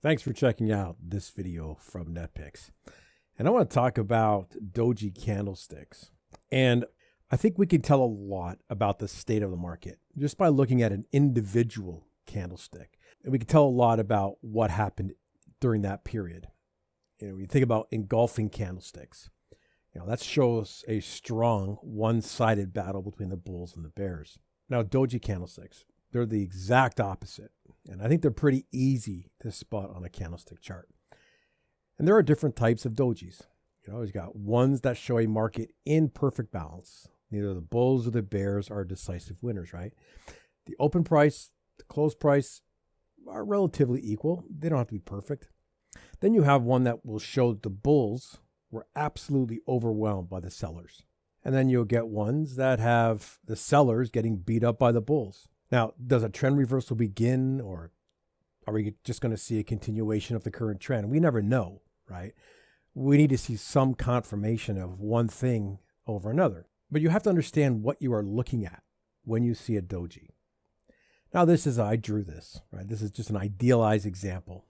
Thanks for checking out this video from NetPicks. And I want to talk about Doji Candlesticks. And I think we can tell a lot about the state of the market just by looking at an individual candlestick. And we can tell a lot about what happened during that period. When you think about engulfing candlesticks, that shows a strong one-sided battle between the bulls and the bears. Now, Doji Candlesticks, they're the exact opposite. And I think they're pretty easy to spot on a candlestick chart. And there are different types of dojis. You've got ones that show a market in perfect balance. Neither the bulls or the bears are decisive winners, right? The open price, the close price are relatively equal. They don't have to be perfect. Then you have one that will show that the bulls were absolutely overwhelmed by the sellers. And then you'll get ones that have the sellers getting beat up by the bulls. Now, does a trend reversal begin, or are we just going to see a continuation of the current trend? We never know, right? We need to see some confirmation of one thing over another. But you have to understand what you are looking at when you see a doji. Now, I drew this, right? This is just an idealized example.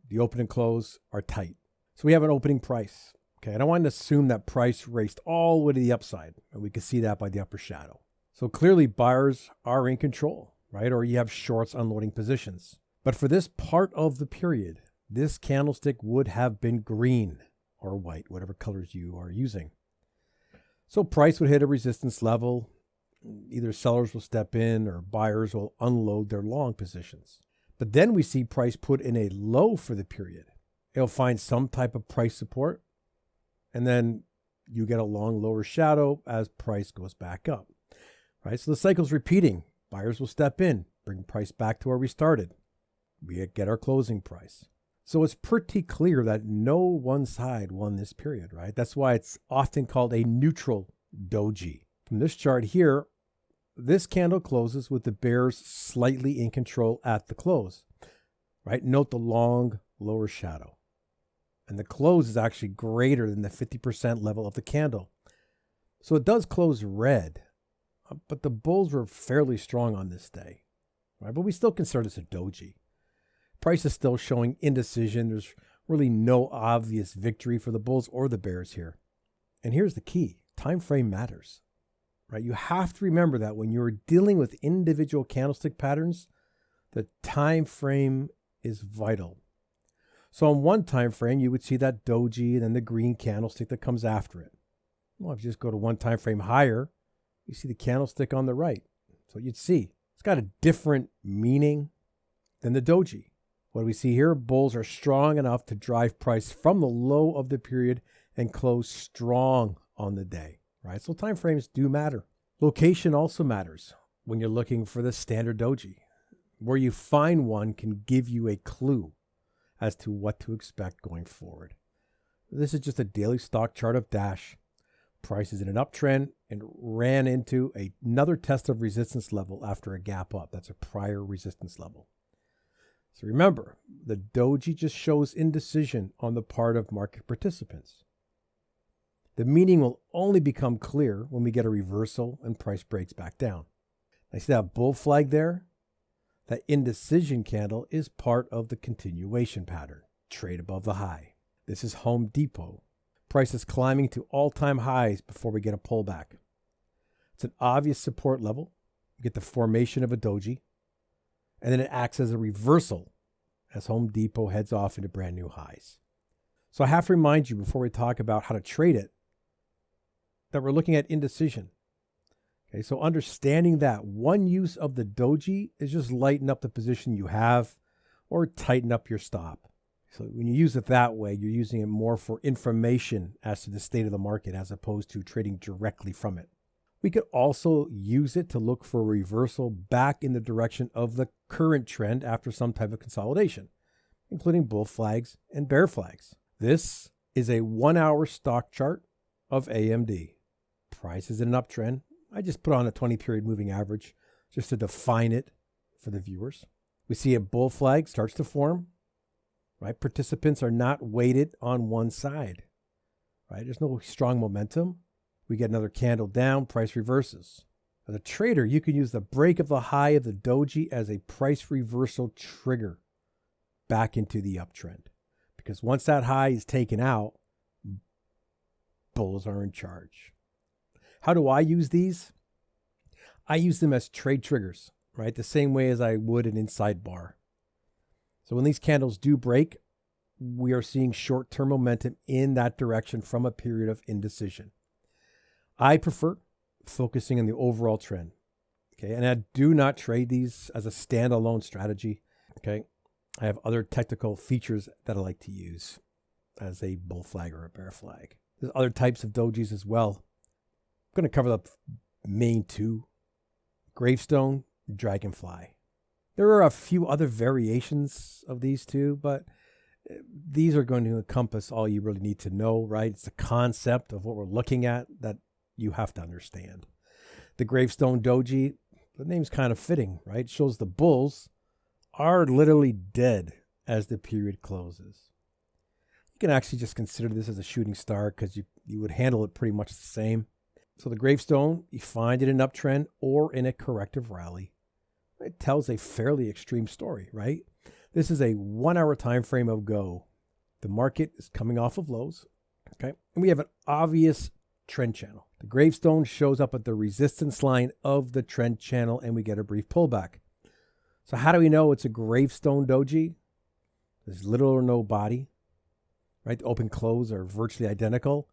The open and close are tight. So we have an opening price, okay? And I want to assume that price raced all the way to the upside, and we can see that by the upper shadow. So clearly buyers are in control, right? Or you have shorts unloading positions. But for this part of the period, this candlestick would have been green or white, whatever colors you are using. So price would hit a resistance level. Either sellers will step in or buyers will unload their long positions. But then we see price put in a low for the period. It'll find some type of price support, and then you get a long lower shadow as price goes back up. Right, so the cycle's repeating. Buyers will step in, bring price back to where we started. We get our closing price. So it's pretty clear that no one side won this period, right? That's why it's often called a neutral doji. From this chart here, this candle closes with the bears slightly in control at the close, right? Note the long lower shadow. And the close is actually greater than the 50% level of the candle. So it does close red. But the bulls were fairly strong on this day, right? But we still consider this a doji. Price is still showing indecision. There's really no obvious victory for the bulls or the bears here. And here's the key. Time frame matters, right? You have to remember that when you're dealing with individual candlestick patterns, the time frame is vital. So on one time frame, you would see that doji and then the green candlestick that comes after it. Well, if you just go to one time frame higher, you see the candlestick on the right. So you'd see it's got a different meaning than the doji. What do we see here? Bulls are strong enough to drive price from the low of the period and close strong on the day, right? So time frames do matter. Location also matters when you're looking for the standard doji. Where you find one can give you a clue as to what to expect going forward. This is just a daily stock chart of Dash. Price is in an uptrend and ran into another test of resistance level after a gap up. That's a prior resistance level. So remember, the doji just shows indecision on the part of market participants. The meaning will only become clear when we get a reversal and price breaks back down. I see that bull flag there. That indecision candle is part of the continuation pattern. Trade above the high. This is Home Depot. Price is climbing to all-time highs before we get a pullback. It's an obvious support level. You get the formation of a doji, and then it acts as a reversal as Home Depot heads off into brand new highs. So I have to remind you before we talk about how to trade it that we're looking at indecision. Okay, so understanding that one use of the doji is just lighten up the position you have or tighten up your stop. So when you use it that way, you're using it more for information as to the state of the market as opposed to trading directly from it. We could also use it to look for a reversal back in the direction of the current trend after some type of consolidation, including bull flags and bear flags. This is a 1-hour stock chart of AMD. Price is in an uptrend. I just put on a 20-period moving average just to define it for the viewers. We see a bull flag starts to form. Right? Participants are not weighted on one side, right? There's no strong momentum. We get another candle down, price reverses. As a trader, you can use the break of the high of the doji as a price reversal trigger. back into the uptrend. Because once that high is taken out, bulls are in charge. How do I use these? I use them as trade triggers, right? The same way as I would an inside bar. So when these candles do break, we are seeing short-term momentum in that direction from a period of indecision. I prefer focusing on the overall trend. Okay, and I do not trade these as a standalone strategy. Okay, I have other technical features that I like to use as a bull flag or a bear flag. There's other types of dojis as well. I'm going to cover the main two: Gravestone, Dragonfly. There are a few other variations of these two, but these are going to encompass all you really need to know, right? It's the concept of what we're looking at that you have to understand. The Gravestone Doji, the name's kind of fitting, right? It shows the bulls are literally dead as the period closes. You can actually just consider this as a shooting star because you would handle it pretty much the same. So the Gravestone, you find it in an uptrend or in a corrective rally. It tells a fairly extreme story, right? This is a 1 hour time frame of go. The market is coming off of lows, okay? And we have an obvious trend channel. The Gravestone shows up at the resistance line of the trend channel and we get a brief pullback. So how do we know it's a Gravestone Doji? There's little or no body, right? The open close are virtually identical.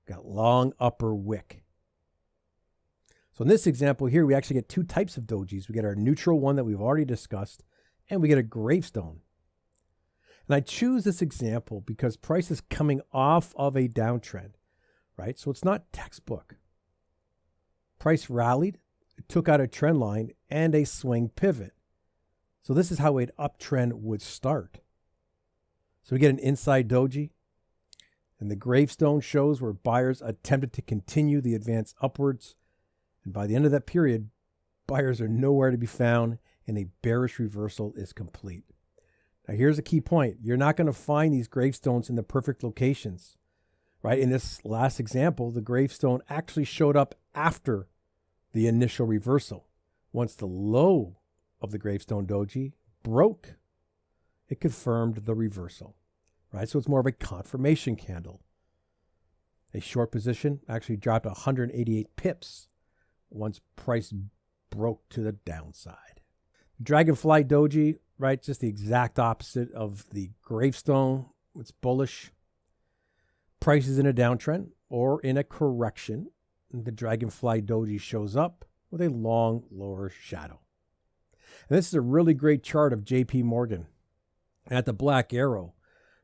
Got long upper wick. So in this example here, we actually get two types of dojis. We get our neutral one that we've already discussed, and we get a Gravestone. And I choose this example because price is coming off of a downtrend, right? So it's not textbook. Price rallied, it took out a trend line and a swing pivot. So this is how an uptrend would start. So we get an inside doji, and the Gravestone shows where buyers attempted to continue the advance upwards. And by the end of that period, buyers are nowhere to be found and a bearish reversal is complete. Now here's a key point. You're not going to find these Gravestones in the perfect locations, right? In this last example, the Gravestone actually showed up after the initial reversal. Once the low of the Gravestone Doji broke, it confirmed the reversal, right? So it's more of a confirmation candle. A short position actually dropped 188 pips once price broke to the downside. Dragonfly Doji, right? Just the exact opposite of the Gravestone. It's bullish. Price is in a downtrend or in a correction. The Dragonfly Doji shows up with a long lower shadow. And this is a really great chart of JP Morgan. At the black arrow,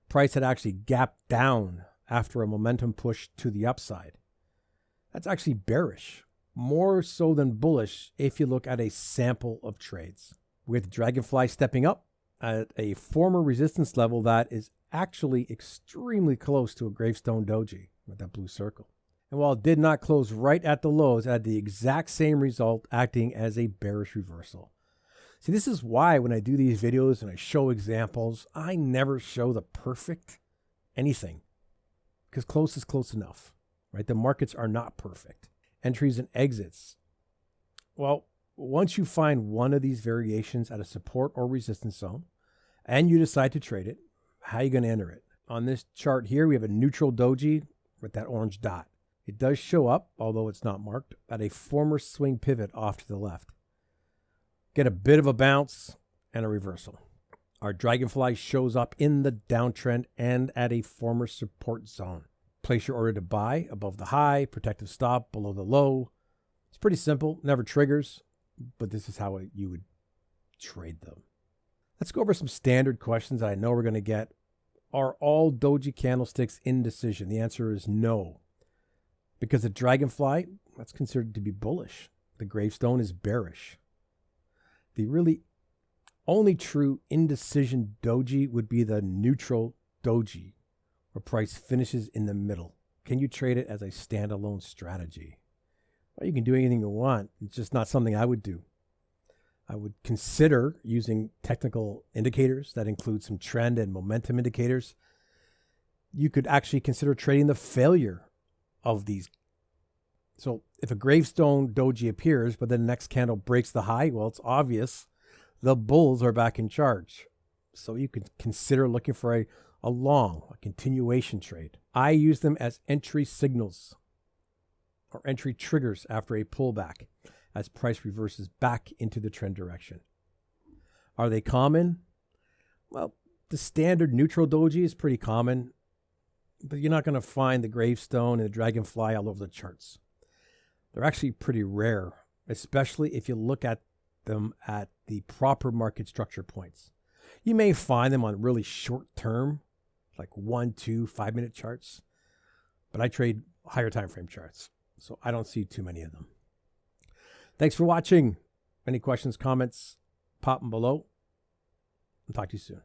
price had actually gapped down after a momentum push to the upside. That's actually bearish, more so than bullish if you look at a sample of trades. With Dragonfly stepping up at a former resistance level that is actually extremely close to a Gravestone Doji with that blue circle. And while it did not close right at the lows, it had the exact same result, acting as a bearish reversal. See, this is why when I do these videos and I show examples, I never show the perfect anything, because close is close enough, right? The markets are not perfect. Entries and exits. Well, once you find one of these variations at a support or resistance zone and you decide to trade it, how are you going to enter it? On this chart here, we have a neutral doji with that orange dot. It does show up, although it's not marked, at a former swing pivot off to the left. Get a bit of a bounce and a reversal. Our Dragonfly shows up in the downtrend and at a former support zone. Place your order to buy above the high, protective stop below the low. It's pretty simple, never triggers, but this is how you would trade them. Let's go over some standard questions that I know we're going to get. Are all Doji candlesticks indecision? The answer is no. Because the Dragonfly, that's considered to be bullish. The Gravestone is bearish. The really only true indecision doji would be the neutral doji, where price finishes in the middle. Can you trade it as a standalone strategy? Well, you can do anything you want. It's just not something I would do. I would consider using technical indicators that include some trend and momentum indicators. You could actually consider trading the failure of these. So if a Gravestone doji appears, but then the next candle breaks the high, well, it's obvious the bulls are back in charge. So you could consider looking for a continuation trade. I use them as entry signals or entry triggers after a pullback as price reverses back into the trend direction. Are they common? Well, the standard neutral doji is pretty common, but you're not going to find the Gravestone and the Dragonfly all over the charts. They're actually pretty rare, especially if you look at them at the proper market structure points. You may find them on really short term, like 1, 2, 5 minute charts, but I trade higher time frame charts, so I don't see too many of them. Thanks for watching. Any questions, comments, pop them below. I'll talk to you soon.